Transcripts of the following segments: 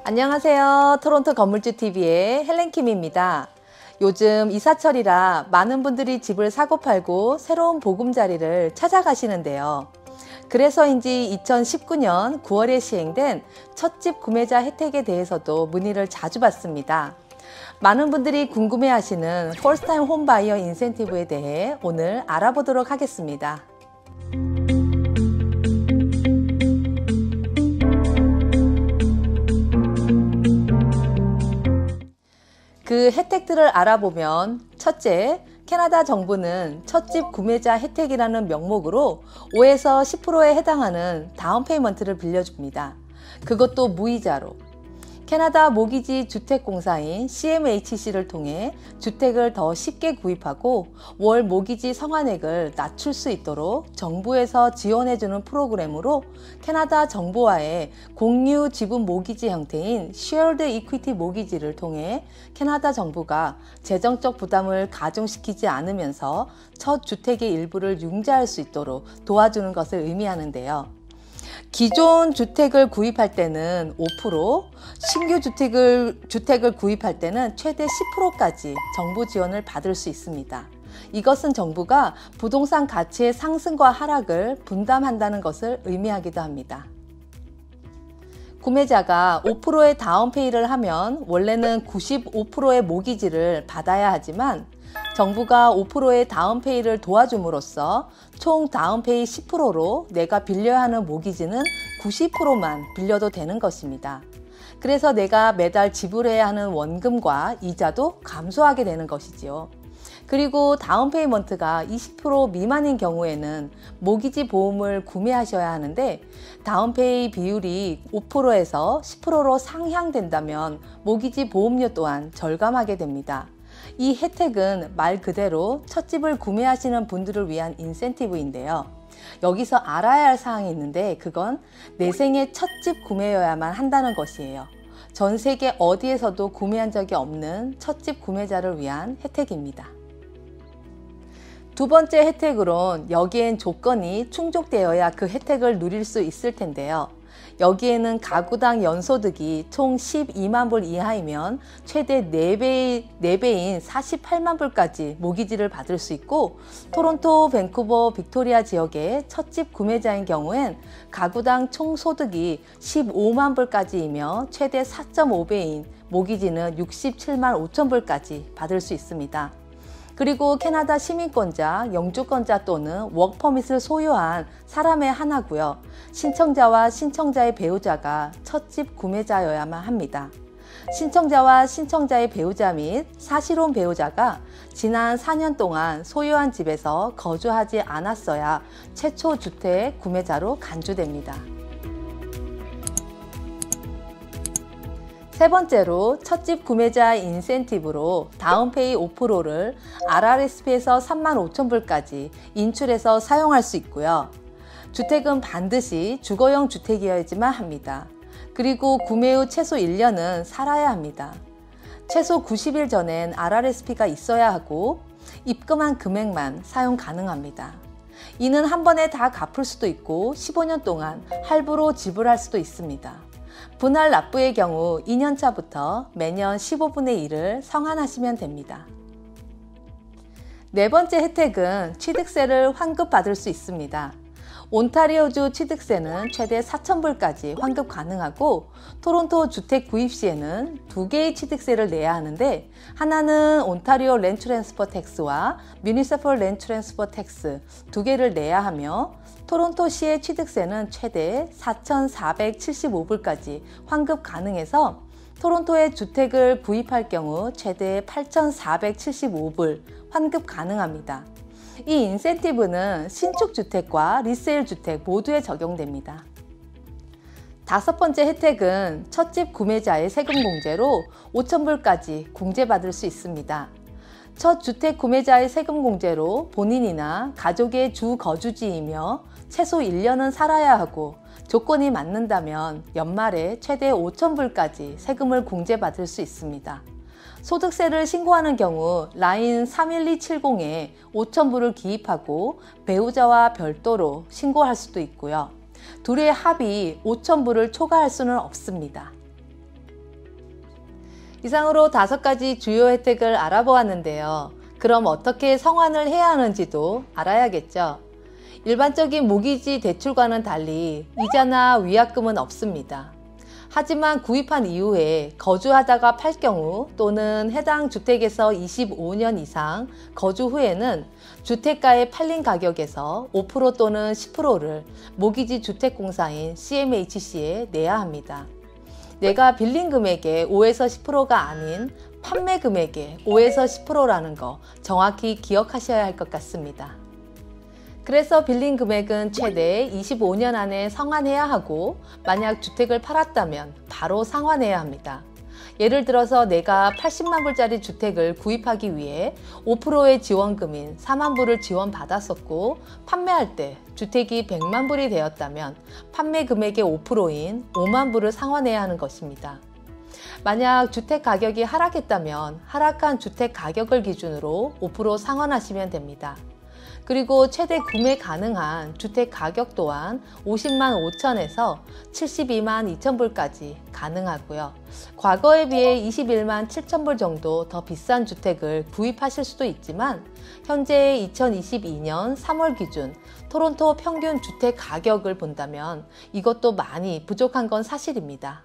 안녕하세요. 토론토 건물주TV의 헬렌킴입니다. 요즘 이사철이라 많은 분들이 집을 사고 팔고 새로운 보금자리를 찾아가시는데요. 그래서인지 2019년 9월에 시행된 첫집 구매자 혜택에 대해서도 문의를 자주 받습니다. 많은 분들이 궁금해하시는 First Time Home Buyer 인센티브에 대해 오늘 알아보도록 하겠습니다. 그 혜택들을 알아보면 첫째, 캐나다 정부는 첫집 구매자 혜택이라는 명목으로 5에서 10%에 해당하는 다운 페이먼트를 빌려줍니다. 그것도 무이자로. 캐나다 모기지 주택공사인 CMHC를 통해 주택을 더 쉽게 구입하고 월 모기지 상환액을 낮출 수 있도록 정부에서 지원해주는 프로그램으로 캐나다 정부와의 공유 지분 모기지 형태인 Shared Equity 모기지를 통해 캐나다 정부가 재정적 부담을 가중시키지 않으면서 첫 주택의 일부를 융자할 수 있도록 도와주는 것을 의미하는데요. 기존 주택을 구입할 때는 5%, 신규 주택을 구입할 때는 최대 10%까지 정부 지원을 받을 수 있습니다. 이것은 정부가 부동산 가치의 상승과 하락을 분담한다는 것을 의미하기도 합니다. 구매자가 5%의 다운페이를 하면 원래는 95%의 모기지를 받아야 하지만 정부가 5%의 다운페이를 도와줌으로써 총 다운페이 10%로 내가 빌려야 하는 모기지는 90%만 빌려도 되는 것입니다. 그래서 내가 매달 지불해야 하는 원금과 이자도 감소하게 되는 것이지요. 그리고 다운페이먼트가 20% 미만인 경우에는 모기지 보험을 구매하셔야 하는데 다운페이 비율이 5%에서 10%로 상향된다면 모기지 보험료 또한 절감하게 됩니다. 이 혜택은 말 그대로 첫집을 구매하시는 분들을 위한 인센티브인데요. 여기서 알아야 할 사항이 있는데 그건 내 생애 첫집 구매여야만 한다는 것이에요. 전 세계 어디에서도 구매한 적이 없는 첫집 구매자를 위한 혜택입니다. 두 번째 혜택으론 여기엔 조건이 충족되어야 그 혜택을 누릴 수 있을 텐데요. 여기에는 가구당 연소득이 총 12만 불 이하이면 최대 4배인 48만 불까지 모기지를 받을 수 있고 토론토, 밴쿠버, 빅토리아 지역의 첫집 구매자인 경우엔 가구당 총 소득이 15만 불까지이며 최대 4.5배인 모기지는 67만 5천 불까지 받을 수 있습니다. 그리고 캐나다 시민권자, 영주권자 또는 워크퍼밋을 소유한 사람의 하나고요. 신청자와 신청자의 배우자가 첫집 구매자여야만 합니다. 신청자와 신청자의 배우자 및 사실혼 배우자가 지난 4년 동안 소유한 집에서 거주하지 않았어야 최초 주택 구매자로 간주됩니다. 세 번째로 첫집 구매자 인센티브로 다운페이 5%를 RRSP에서 3만 5천 불까지 인출해서 사용할 수 있고요. 주택은 반드시 주거용 주택이어야지만 합니다. 그리고 구매 후 최소 1년은 살아야 합니다. 최소 90일 전엔 RRSP가 있어야 하고 입금한 금액만 사용 가능합니다. 이는 한 번에 다 갚을 수도 있고 15년 동안 할부로 지불할 수도 있습니다. 분할 납부의 경우 2년차부터 매년 15분의 1을 상환하시면 됩니다. 네 번째 혜택은 취득세를 환급받을 수 있습니다. 온타리오주 취득세는 최대 4,000불까지 환급 가능하고 토론토 주택 구입 시에는 2개의 취득세를 내야 하는데 하나는 온타리오 랜드 트랜스퍼 텍스와 뮤니시퍼ል 랜드 트랜스퍼 텍스 2개를 내야 하며 토론토시의 취득세는 최대 4,475불까지 환급 가능해서 토론토에 주택을 구입할 경우 최대 8,475불 환급 가능합니다. 이 인센티브는 신축 주택과 리세일 주택 모두에 적용됩니다. 다섯 번째 혜택은 첫집 구매자의 세금 공제로 5,000불까지 공제받을 수 있습니다. 첫 주택 구매자의 세금 공제로 본인이나 가족의 주 거주지이며 최소 1년은 살아야 하고 조건이 맞는다면 연말에 최대 5,000불까지 세금을 공제받을 수 있습니다. 소득세를 신고하는 경우 라인 31270에 5,000불을 기입하고 배우자와 별도로 신고할 수도 있고요. 둘의 합이 5,000불을 초과할 수는 없습니다. 이상으로 5가지 주요 혜택을 알아보았는데요. 그럼 어떻게 상환을 해야 하는지도 알아야겠죠. 일반적인 모기지 대출과는 달리 이자나 위약금은 없습니다. 하지만 구입한 이후에 거주하다가 팔 경우 또는 해당 주택에서 25년 이상 거주 후에는 주택가에 팔린 가격에서 5% 또는 10%를 모기지 주택공사인 CMHC에 내야 합니다. 내가 빌린 금액의 5에서 10%가 아닌 판매 금액의 5에서 10%라는 거 정확히 기억하셔야 할 것 같습니다. 그래서 빌린 금액은 최대 25년 안에 상환해야 하고, 만약 주택을 팔았다면 바로 상환해야 합니다. 예를 들어서 내가 80만 불짜리 주택을 구입하기 위해 5%의 지원금인 4만 불을 지원받았었고, 판매할 때 주택이 100만 불이 되었다면 판매 금액의 5%인 5만 불을 상환해야 하는 것입니다. 만약 주택 가격이 하락했다면 하락한 주택 가격을 기준으로 5% 상환하시면 됩니다. 그리고 최대 구매 가능한 주택 가격 또한 50만 5천에서 72만 2천 불까지 가능하고요. 과거에 비해 21만 7천 불 정도 더 비싼 주택을 구입하실 수도 있지만, 현재 2022년 3월 기준 토론토 평균 주택 가격을 본다면 이것도 많이 부족한 건 사실입니다.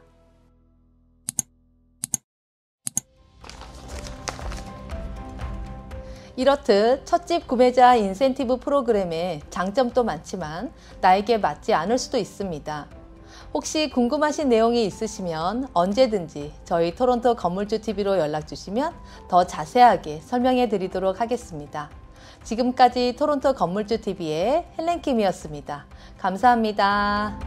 이렇듯 첫집 구매자 인센티브 프로그램의 장점도 많지만 나에게 맞지 않을 수도 있습니다. 혹시 궁금하신 내용이 있으시면 언제든지 저희 토론토 건물주TV로 연락 주시면 더 자세하게 설명해 드리도록 하겠습니다. 지금까지 토론토 건물주TV의 헬렌킴이었습니다. 감사합니다.